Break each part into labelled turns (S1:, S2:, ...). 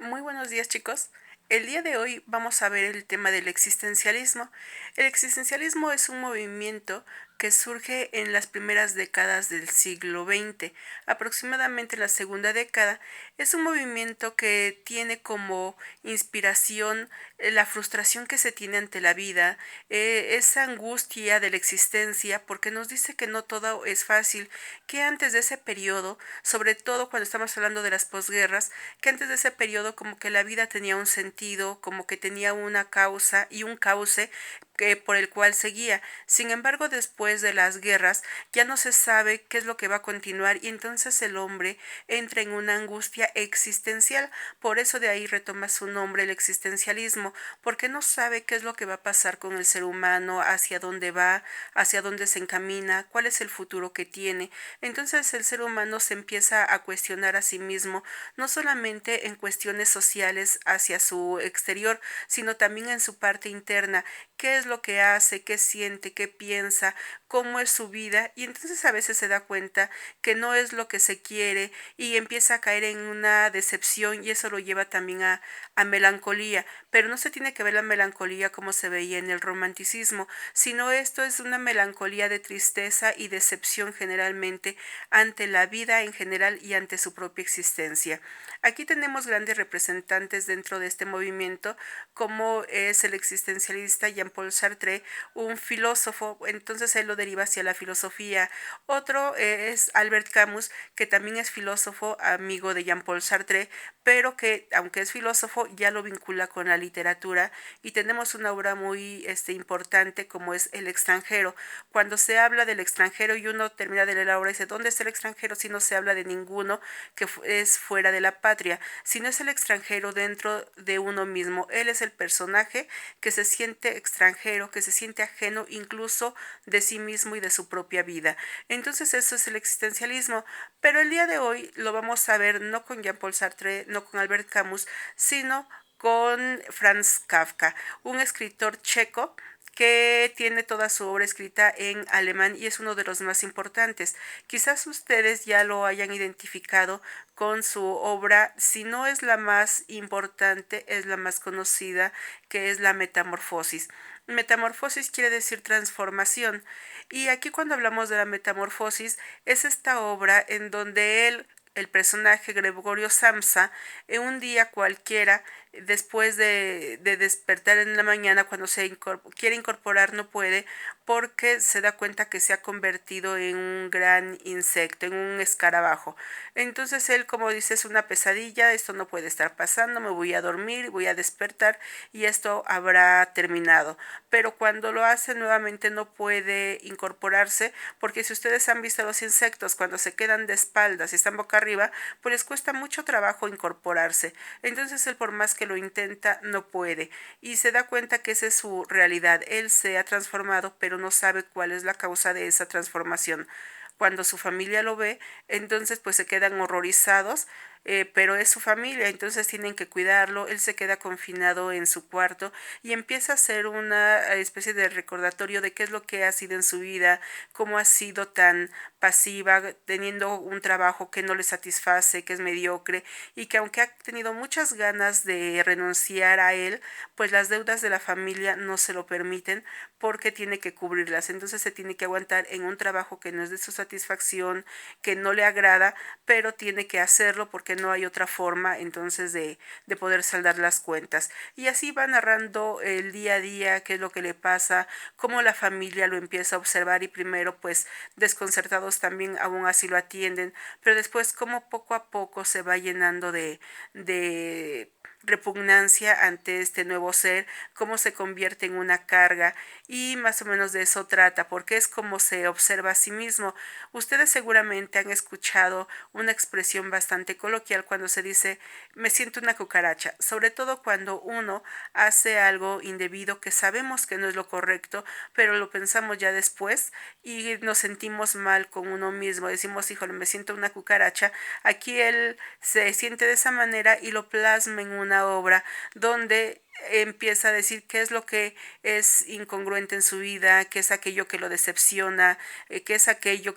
S1: Muy buenos días, chicos. El día de hoy vamos a ver el tema del existencialismo. El existencialismo es un movimiento que surge en las primeras décadas del siglo XX, aproximadamente en la segunda década. Es un movimiento que tiene como inspiración la frustración que se tiene ante la vida, esa angustia de la existencia, porque nos dice que no todo es fácil, que antes de ese periodo, sobre todo cuando estamos hablando de las posguerras, que antes de ese periodo como que la vida tenía un sentido, como que tenía una causa y un cauce por el cual seguía. Sin embargo, después de las guerras ya no se sabe qué es lo que va a continuar y entonces el hombre entra en una angustia existencial. Por eso de ahí retoma su nombre el existencialismo, porque no sabe qué es lo que va a pasar con el ser humano, hacia dónde va, hacia dónde se encamina, cuál es el futuro que tiene. Entonces el ser humano se empieza a cuestionar a sí mismo, no solamente en cuestiones sociales hacia su exterior, sino también en su parte interna, qué es lo que hace, qué siente, qué piensa, cómo es su vida, y entonces a veces se da cuenta que no es lo que se quiere y empieza a caer en una decepción y eso lo lleva también a melancolía, pero no se tiene que ver la melancolía como se veía en el romanticismo, sino esto es una melancolía de tristeza y decepción generalmente ante la vida en general y ante su propia existencia. Aquí tenemos grandes representantes dentro de este movimiento, como es el existencialista Jean-Paul Sartre, un filósofo, entonces él lo deriva hacia la filosofía. Otro es Albert Camus, que también es filósofo, amigo de Jean-Paul Sartre, pero que aunque es filósofo ya lo vincula con la literatura y tenemos una obra muy importante como es El extranjero. Cuando se habla del extranjero y uno termina de leer la obra y dice, ¿dónde está el extranjero si no se habla de ninguno que es fuera de la patria? Si no es el extranjero dentro de uno mismo, él es el personaje que se siente extranjero, que se siente ajeno incluso de sí mismo y de su propia vida. Entonces eso es el existencialismo, pero el día de hoy lo vamos a ver no con Jean-Paul Sartre, no con Albert Camus, sino con Franz Kafka, un escritor checo que tiene toda su obra escrita en alemán y es uno de los más importantes. Quizás ustedes ya lo hayan identificado con su obra, si no es la más importante, es la más conocida, que es la Metamorfosis. Metamorfosis quiere decir transformación. Y aquí cuando hablamos de la metamorfosis, es esta obra en donde él, el personaje Gregorio Samsa, en un día cualquiera, después de despertar en la mañana, cuando quiere incorporar, no puede, porque se da cuenta que se ha convertido en un gran insecto, en un escarabajo. Entonces él, como dice, es una pesadilla, esto no puede estar pasando, me voy a dormir, voy a despertar y esto habrá terminado. Pero cuando lo hace nuevamente no puede incorporarse, porque si ustedes han visto a los insectos cuando se quedan de espaldas y están boca arriba, pues les cuesta mucho trabajo incorporarse. Entonces él, por más que lo intenta, no puede y se da cuenta que esa es su realidad. Él se ha transformado, pero no sabe cuál es la causa de esa transformación. Cuando su familia lo ve, entonces pues se quedan horrorizados, pero es su familia, entonces tienen que cuidarlo. Él se queda confinado en su cuarto y empieza a hacer una especie de recordatorio de qué es lo que ha sido en su vida, cómo ha sido tan pasiva, teniendo un trabajo que no le satisface, que es mediocre y que aunque ha tenido muchas ganas de renunciar a él, pues las deudas de la familia no se lo permiten porque tiene que cubrirlas. Entonces se tiene que aguantar en un trabajo que no es de su satisfacción, que no le agrada, pero tiene que hacerlo porque no hay otra forma entonces de poder saldar las cuentas. Y así va narrando el día a día, qué es lo que le pasa, cómo la familia lo empieza a observar y primero pues desconcertados también aún así lo atienden, pero después como poco a poco se va llenando de repugnancia ante este nuevo ser, cómo se convierte en una carga y más o menos de eso trata, porque es como se observa a sí mismo. Ustedes seguramente han escuchado una expresión bastante coloquial cuando se dice me siento una cucaracha, sobre todo cuando uno hace algo indebido que sabemos que no es lo correcto, pero lo pensamos ya después y nos sentimos mal con uno mismo, decimos, híjole, me siento una cucaracha. Aquí él se siente de esa manera y lo plasma en una obra donde empieza a decir qué es lo que es incongruente en su vida, qué es aquello que lo decepciona, qué es aquello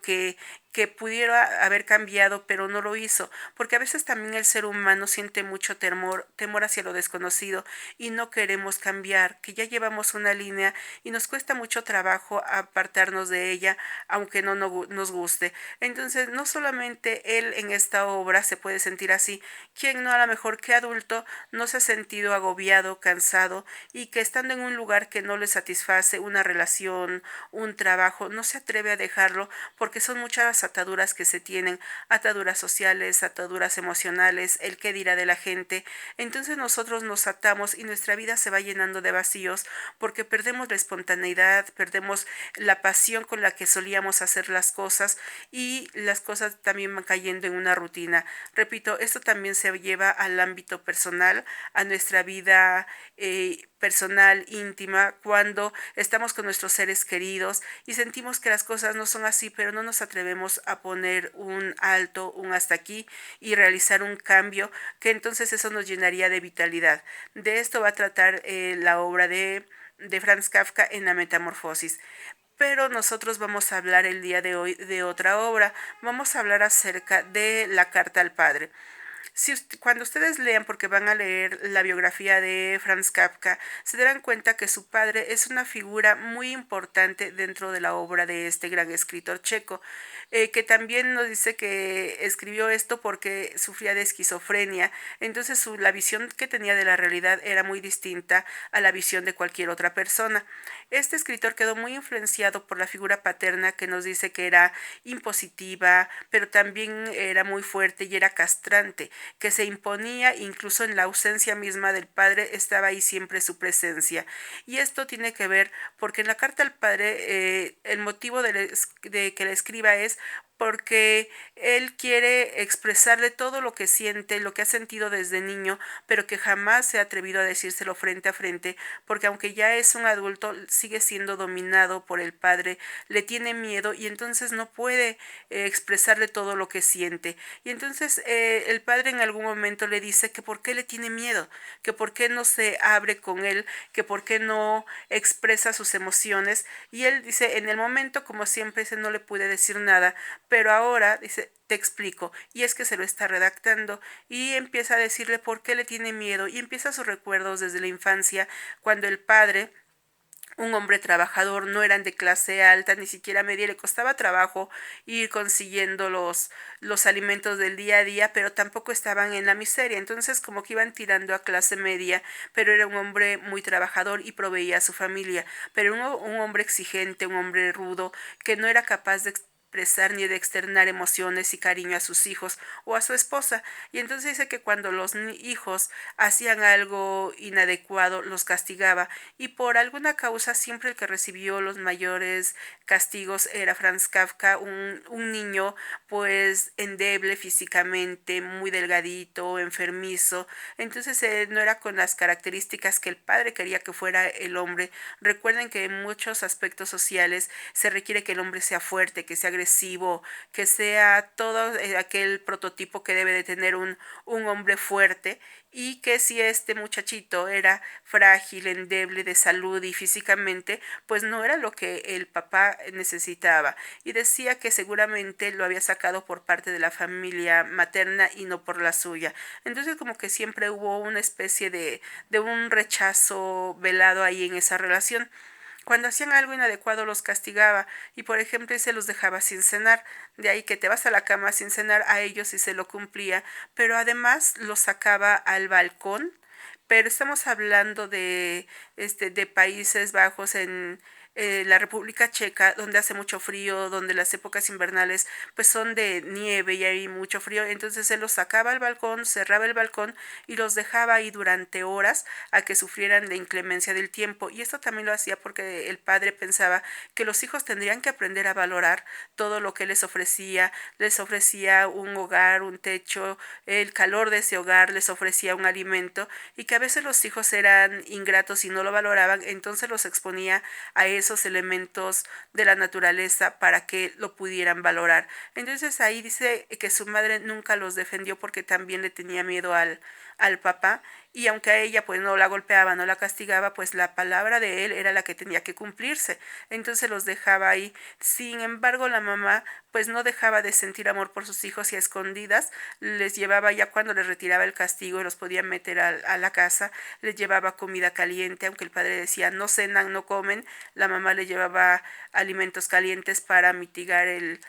S1: que pudiera haber cambiado, pero no lo hizo, porque a veces también el ser humano siente mucho temor hacia lo desconocido y no queremos cambiar, que ya llevamos una línea y nos cuesta mucho trabajo apartarnos de ella, aunque nos guste. Entonces, no solamente él en esta obra se puede sentir así, quien no a lo mejor que adulto no se ha sentido agobiado, cansado y que estando en un lugar que no le satisface, una relación, un trabajo, no se atreve a dejarlo porque son muchas ataduras que se tienen, ataduras sociales, ataduras emocionales, el qué dirá de la gente. Entonces nosotros nos atamos y nuestra vida se va llenando de vacíos porque perdemos la espontaneidad, perdemos la pasión con la que solíamos hacer las cosas y las cosas también van cayendo en una rutina. Repito, esto también se lleva al ámbito personal, a nuestra vida personal, íntima, cuando estamos con nuestros seres queridos y sentimos que las cosas no son así, pero no nos atrevemos a poner un alto, un hasta aquí y realizar un cambio, que entonces eso nos llenaría de vitalidad. De esto va a tratar la obra de Franz Kafka en la Metamorfosis. Pero nosotros vamos a hablar el día de hoy de otra obra. Vamos a hablar acerca de la Carta al Padre. Cuando ustedes lean, porque van a leer la biografía de Franz Kafka, se darán cuenta que su padre es una figura muy importante dentro de la obra de este gran escritor checo, que también nos dice que escribió esto porque sufría de esquizofrenia. Entonces la visión que tenía de la realidad era muy distinta a la visión de cualquier otra persona. Este escritor quedó muy influenciado por la figura paterna, que nos dice que era impositiva, pero también era muy fuerte y era castrante, que se imponía incluso en la ausencia misma del padre, estaba ahí siempre su presencia. Y esto tiene que ver porque en la carta al padre el motivo de que le escriba es porque él quiere expresarle todo lo que siente, lo que ha sentido desde niño, pero que jamás se ha atrevido a decírselo frente a frente, porque aunque ya es un adulto, sigue siendo dominado por el padre, le tiene miedo y entonces no puede expresarle todo lo que siente. Y entonces el padre en algún momento le dice que por qué le tiene miedo, que por qué no se abre con él, que por qué no expresa sus emociones. Y él dice, en el momento, como siempre, dice, no le pude decir nada, pero ahora, dice, te explico, y es que se lo está redactando y empieza a decirle por qué le tiene miedo y empieza sus recuerdos desde la infancia, cuando el padre, un hombre trabajador, no eran de clase alta, ni siquiera media, le costaba trabajo ir consiguiendo los alimentos del día a día, pero tampoco estaban en la miseria, entonces como que iban tirando a clase media, pero era un hombre muy trabajador y proveía a su familia, pero un hombre exigente, un hombre rudo, que no era capaz de expresar ni de externar emociones y cariño a sus hijos o a su esposa. Y entonces dice que cuando los hijos hacían algo inadecuado, los castigaba y por alguna causa siempre el que recibió los mayores castigos era Franz Kafka, un niño pues endeble físicamente, muy delgadito, enfermizo. Entonces no era con las características que el padre quería que fuera el hombre. Recuerden que en muchos aspectos sociales se requiere que el hombre sea fuerte, que sea agresivo, que sea todo aquel prototipo que debe de tener un hombre fuerte, y que si este muchachito era frágil, endeble de salud y físicamente, pues no era lo que el papá necesitaba. Y decía que seguramente lo había sacado por parte de la familia materna y no por la suya. Entonces como que siempre hubo una especie de un rechazo velado ahí en esa relación. Cuando hacían algo inadecuado los castigaba y por ejemplo se los dejaba sin cenar, de ahí que te vas a la cama sin cenar, a ellos sí se lo cumplía, pero además los sacaba al balcón. Pero estamos hablando de Países Bajos en la República Checa, donde hace mucho frío, donde las épocas invernales pues son de nieve y hay mucho frío. Entonces él los sacaba al balcón, cerraba el balcón y los dejaba ahí durante horas a que sufrieran de inclemencia del tiempo. Y esto también lo hacía porque el padre pensaba que los hijos tendrían que aprender a valorar todo lo que les ofrecía un hogar, un techo, el calor de ese hogar, les ofrecía un alimento, y que a veces los hijos eran ingratos y no lo valoraban, entonces los exponía a eso esos elementos de la naturaleza para que lo pudieran valorar. Entonces ahí dice que su madre nunca los defendió porque también le tenía miedo al papá, y aunque a ella pues no la golpeaba, no la castigaba, pues la palabra de él era la que tenía que cumplirse. Entonces los dejaba ahí. Sin embargo, la mamá pues no dejaba de sentir amor por sus hijos y a escondidas les llevaba, ya cuando les retiraba el castigo y los podía meter a la casa, les llevaba comida caliente, aunque el padre decía no cenan, no comen, la mamá le llevaba alimentos calientes para mitigar el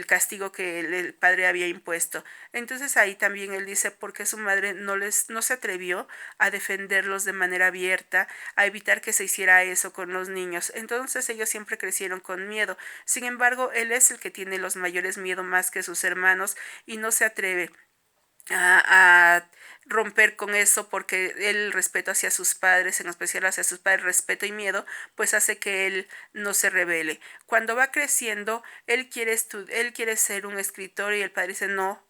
S1: castigo que el padre había impuesto. Entonces ahí también él dice por qué su madre no se atrevió a defenderlos de manera abierta, a evitar que se hiciera eso con los niños. Entonces ellos siempre crecieron con miedo. Sin embargo, él es el que tiene los mayores miedos más que sus hermanos y no se atreve a romper con eso porque el respeto hacia sus padres, en especial hacia sus padres, respeto y miedo, pues hace que él no se rebele. Cuando va creciendo, él quiere ser un escritor y el padre dice no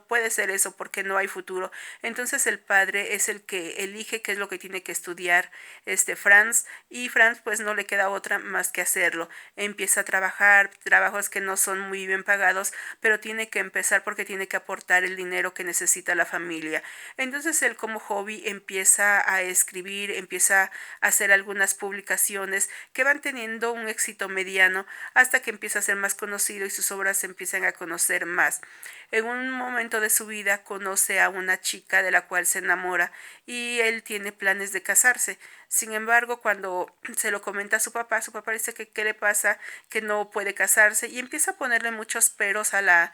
S1: puede ser eso porque no hay futuro. Entonces el padre es el que elige qué es lo que tiene que estudiar Franz, y Franz pues no le queda otra más que hacerlo. Empieza a trabajar, trabajos que no son muy bien pagados, pero tiene que empezar porque tiene que aportar el dinero que necesita la familia. Entonces él como hobby empieza a escribir, empieza a hacer algunas publicaciones que van teniendo un éxito mediano hasta que empieza a ser más conocido y sus obras se empiezan a conocer más. En un momento de su vida conoce a una chica de la cual se enamora y él tiene planes de casarse. Sin embargo, cuando se lo comenta a su papá dice que qué le pasa, que no puede casarse y empieza a ponerle muchos peros a la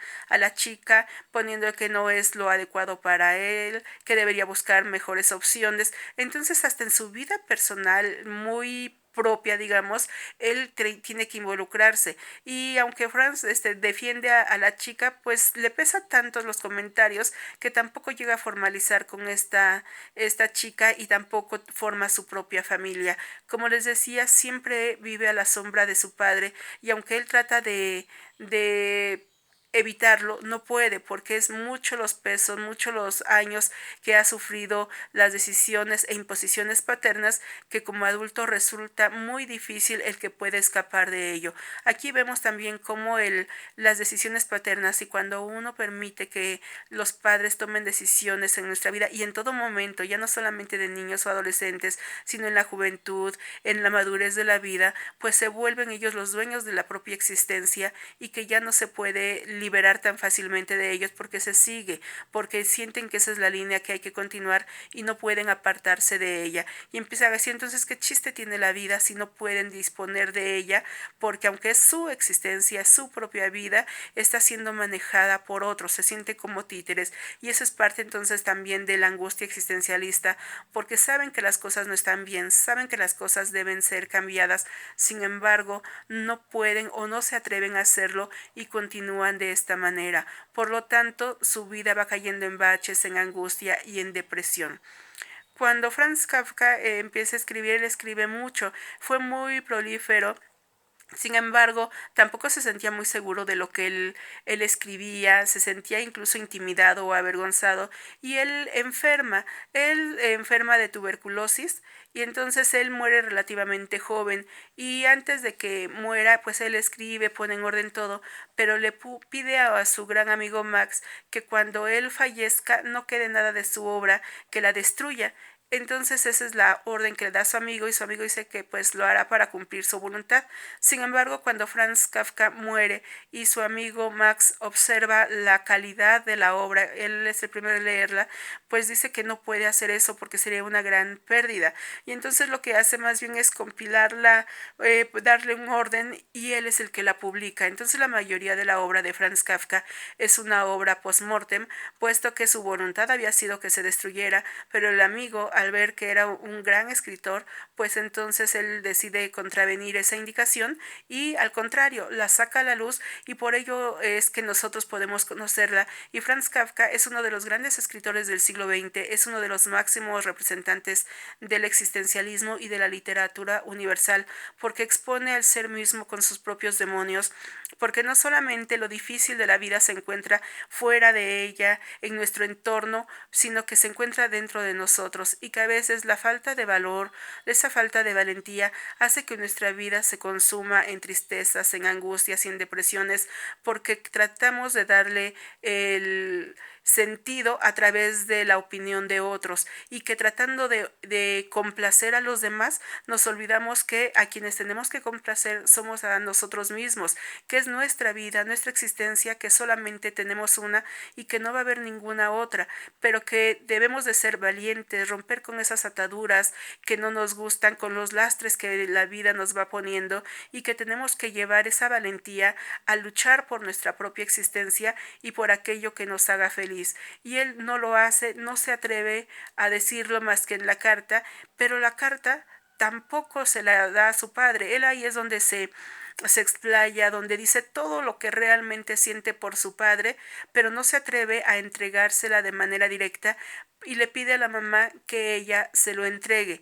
S1: chica, poniendo que no es lo adecuado para él, que debería buscar mejores opciones. Entonces, hasta en su vida personal muy propia, digamos, él tiene que involucrarse. Y aunque Franz defiende a la chica, pues le pesa tanto los comentarios que tampoco llega a formalizar con esta chica y tampoco forma su propia familia. Como les decía, siempre vive a la sombra de su padre y aunque él trata de evitarlo, no puede porque es mucho los pesos, mucho los años que ha sufrido las decisiones e imposiciones paternas que como adulto resulta muy difícil el que pueda escapar de ello. Aquí vemos también cómo las decisiones paternas y cuando uno permite que los padres tomen decisiones en nuestra vida y en todo momento, ya no solamente de niños o adolescentes, sino en la juventud, en la madurez de la vida, pues se vuelven ellos los dueños de la propia existencia y que ya no se puede liberar tan fácilmente de ellos porque se sigue, porque sienten que esa es la línea que hay que continuar y no pueden apartarse de ella. Y empiezan a decir entonces qué chiste tiene la vida si no pueden disponer de ella, porque aunque es su existencia, su propia vida, está siendo manejada por otros, se siente como títeres. Y eso es parte entonces también de la angustia existencialista, porque saben que las cosas no están bien, saben que las cosas deben ser cambiadas, sin embargo, no pueden o no se atreven a hacerlo y continúan de esta manera. Por lo tanto, su vida va cayendo en baches, en angustia y en depresión. Cuando Franz Kafka empieza a escribir, él escribe mucho, fue muy prolífero. Sin embargo, tampoco se sentía muy seguro de lo que él escribía, se sentía incluso intimidado o avergonzado y él enferma de tuberculosis y entonces él muere relativamente joven y antes de que muera pues él escribe, pone en orden todo, pero le pide a su gran amigo Max que cuando él fallezca no quede nada de su obra, que la destruya. Entonces esa es la orden que le da a su amigo y su amigo dice que pues lo hará para cumplir su voluntad. Sin embargo, cuando Franz Kafka muere y su amigo Max observa la calidad de la obra, él es el primero en leerla, pues dice que no puede hacer eso porque sería una gran pérdida. Y entonces lo que hace más bien es compilarla, darle un orden y él es el que la publica. Entonces la mayoría de la obra de Franz Kafka es una obra post-mortem, puesto que su voluntad había sido que se destruyera, pero el amigo al ver que era un gran escritor, pues entonces él decide contravenir esa indicación y al contrario, la saca a la luz y por ello es que nosotros podemos conocerla. Y Franz Kafka es uno de los grandes escritores del siglo XX, es uno de los máximos representantes del existencialismo y de la literatura universal, porque expone al ser mismo con sus propios demonios, porque no solamente lo difícil de la vida se encuentra fuera de ella, en nuestro entorno, sino que se encuentra dentro de nosotros y que a veces la falta de valor, esa falta de valentía hace que nuestra vida se consuma en tristezas, en angustias y en depresiones porque tratamos de darle el sentido a través de la opinión de otros y que tratando de complacer a los demás nos olvidamos que a quienes tenemos que complacer somos a nosotros mismos, que es nuestra vida, nuestra existencia, que solamente tenemos una y que no va a haber ninguna otra, pero que debemos de ser valientes, romper con esas ataduras que no nos gustan, con los lastres que la vida nos va poniendo y que tenemos que llevar esa valentía a luchar por nuestra propia existencia y por aquello que nos haga feliz. Y él no lo hace, no se atreve a decirlo más que en la carta, pero la carta tampoco se la da a su padre. Él ahí es donde se explaya, donde dice todo lo que realmente siente por su padre, pero no se atreve a entregársela de manera directa y le pide a la mamá que ella se lo entregue.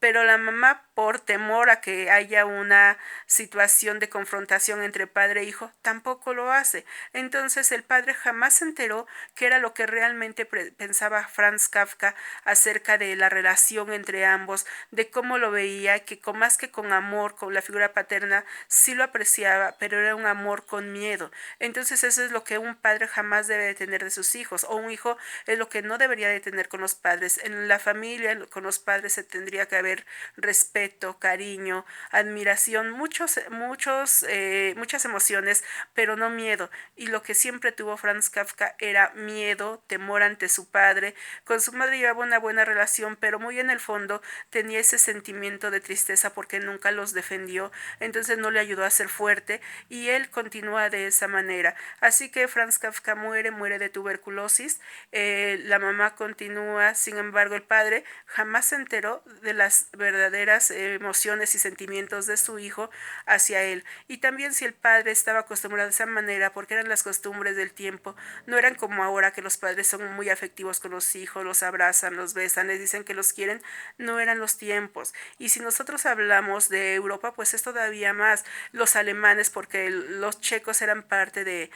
S1: Pero la mamá, por temor a que haya una situación de confrontación entre padre e hijo, tampoco lo hace. Entonces el padre jamás se enteró que era lo que realmente pensaba Franz Kafka acerca de la relación entre ambos, de cómo lo veía, que con más que con amor, con la figura paterna, sí lo apreciaba, pero era un amor con miedo. Entonces eso es lo que un padre jamás debe de tener de sus hijos, o un hijo es lo que no debería de tener con los padres. En la familia, con los padres se tendría que haber respeto, cariño, admiración, muchas emociones, pero no miedo. Y lo que siempre tuvo Franz Kafka era miedo, temor ante su padre. Con su madre llevaba una buena relación, pero muy en el fondo tenía ese sentimiento de tristeza porque nunca los defendió, entonces no le ayudó a ser fuerte y él continúa de esa manera. Así que Franz Kafka muere de tuberculosis, la mamá continúa, sin embargo el padre jamás se enteró de las verdaderas emociones y sentimientos de su hijo hacia él. Y también si el padre estaba acostumbrado de esa manera, porque eran las costumbres del tiempo, no eran como ahora que los padres son muy afectivos con los hijos, los abrazan, los besan, les dicen que los quieren, no eran los tiempos. Y si nosotros hablamos de Europa, pues es todavía más los alemanes, porque los checos eran parte de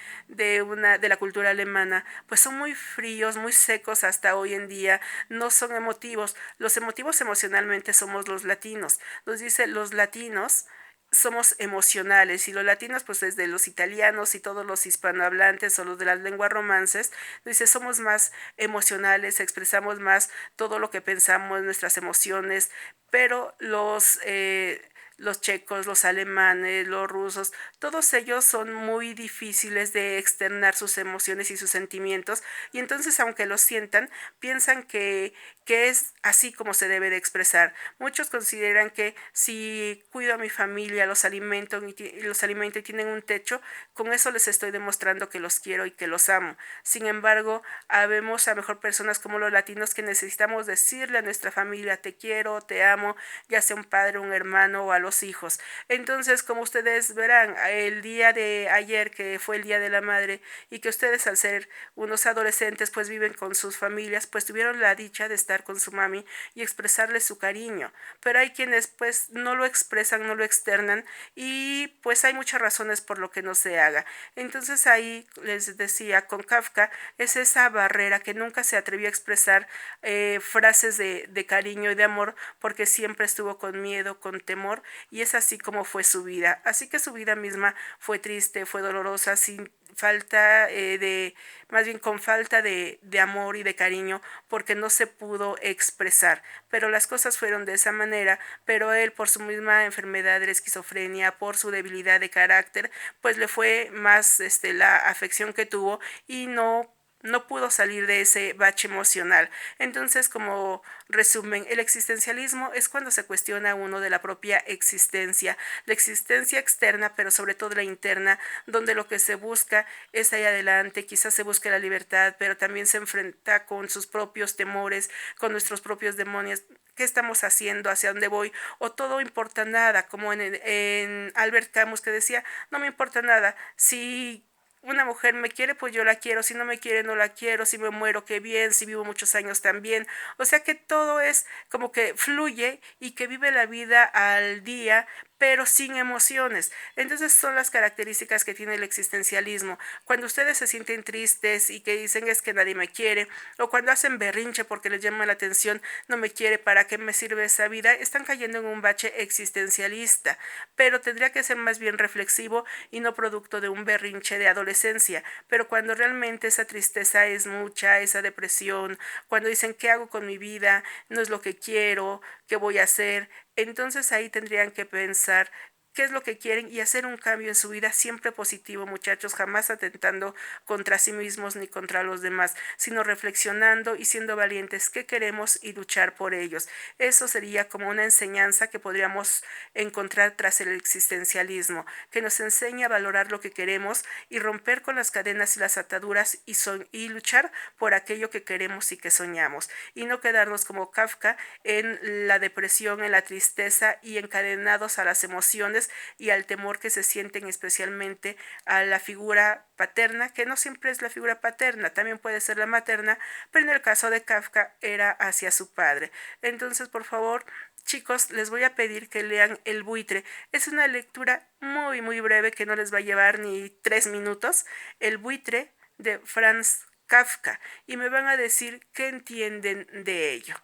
S1: la cultura alemana, pues son muy fríos, muy secos hasta hoy en día, no son emotivos. Los emotivos emocionalmente somos los latinos. Nos dice los latinos somos emocionales y los latinos pues desde los italianos y todos los hispanohablantes o los de las lenguas romances dice somos más emocionales, expresamos más todo lo que pensamos, nuestras emociones, pero los checos, los alemanes, los rusos, todos ellos son muy difíciles de externar sus emociones y sus sentimientos y entonces aunque los sientan piensan que es así como se debe de expresar. Muchos consideran que si cuido a mi familia, los alimento y tienen un techo, con eso les estoy demostrando que los quiero y que los amo. Sin embargo, habemos a mejor personas como los latinos que necesitamos decirle a nuestra familia te quiero, te amo, ya sea un padre, un hermano o a los hijos. Entonces, como ustedes verán, el día de ayer que fue el Día de la Madre y que ustedes al ser unos adolescentes pues viven con sus familias, pues tuvieron la dicha de estar con su mami y expresarle su cariño, pero hay quienes pues no lo expresan, no lo externan y pues hay muchas razones por lo que no se haga. Entonces ahí les decía, con Kafka es esa barrera que nunca se atrevió a expresar frases de cariño y de amor porque siempre estuvo con miedo, con temor y es así como fue su vida. Así que su vida misma fue triste, fue dolorosa, sin falta más bien con falta de amor y de cariño, porque no se pudo expresar. Pero las cosas fueron de esa manera, pero él por su misma enfermedad de la esquizofrenia, por su debilidad de carácter, pues le fue más la afección que tuvo y no pudo salir de ese bache emocional. Entonces, como resumen, el existencialismo es cuando se cuestiona uno de la propia existencia, la existencia externa, pero sobre todo la interna, donde lo que se busca es ahí adelante, quizás se busque la libertad, pero también se enfrenta con sus propios temores, con nuestros propios demonios. ¿Qué estamos haciendo? ¿Hacia dónde voy? O todo importa nada, como en Albert Camus que decía, no me importa nada, si una mujer me quiere, pues yo la quiero, si no me quiere, no la quiero, si me muero, qué bien, si vivo muchos años también. O sea que todo es como que fluye y que vive la vida al día, pero sin emociones. Entonces son las características que tiene el existencialismo. Cuando ustedes se sienten tristes y que dicen es que nadie me quiere, o cuando hacen berrinche porque les llama la atención, no me quiere, ¿para qué me sirve esa vida? Están cayendo en un bache existencialista, pero tendría que ser más bien reflexivo y no producto de un berrinche de adolescencia. Pero cuando realmente esa tristeza es mucha, esa depresión, cuando dicen ¿qué hago con mi vida? No es lo que quiero, ¿qué voy a hacer? Entonces ahí tendrían que pensar qué es lo que quieren y hacer un cambio en su vida siempre positivo, muchachos, jamás atentando contra sí mismos ni contra los demás, sino reflexionando y siendo valientes qué queremos y luchar por ellos. Eso sería como una enseñanza que podríamos encontrar tras el existencialismo, que nos enseña a valorar lo que queremos y romper con las cadenas y las ataduras y luchar por aquello que queremos y que soñamos, y no quedarnos como Kafka en la depresión, en la tristeza y encadenados a las emociones y al temor que se sienten, especialmente a la figura paterna, que no siempre es la figura paterna, también puede ser la materna, pero en el caso de Kafka era hacia su padre. Entonces, por favor, chicos, les voy a pedir que lean El buitre. Es una lectura muy breve que no les va a llevar ni 3 minutos. El buitre de Franz Kafka, y me van a decir qué entienden de ello.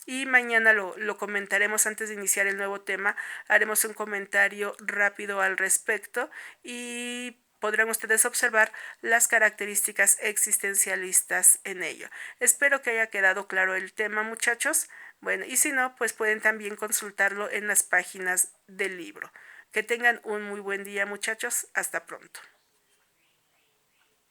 S1: Y mañana lo comentaremos antes de iniciar el nuevo tema. Haremos un comentario rápido al respecto y podrán ustedes observar las características existencialistas en ello. Espero que haya quedado claro el tema, muchachos. Bueno, y si no, pues pueden también consultarlo en las páginas del libro. Que tengan un muy buen día, muchachos. Hasta pronto.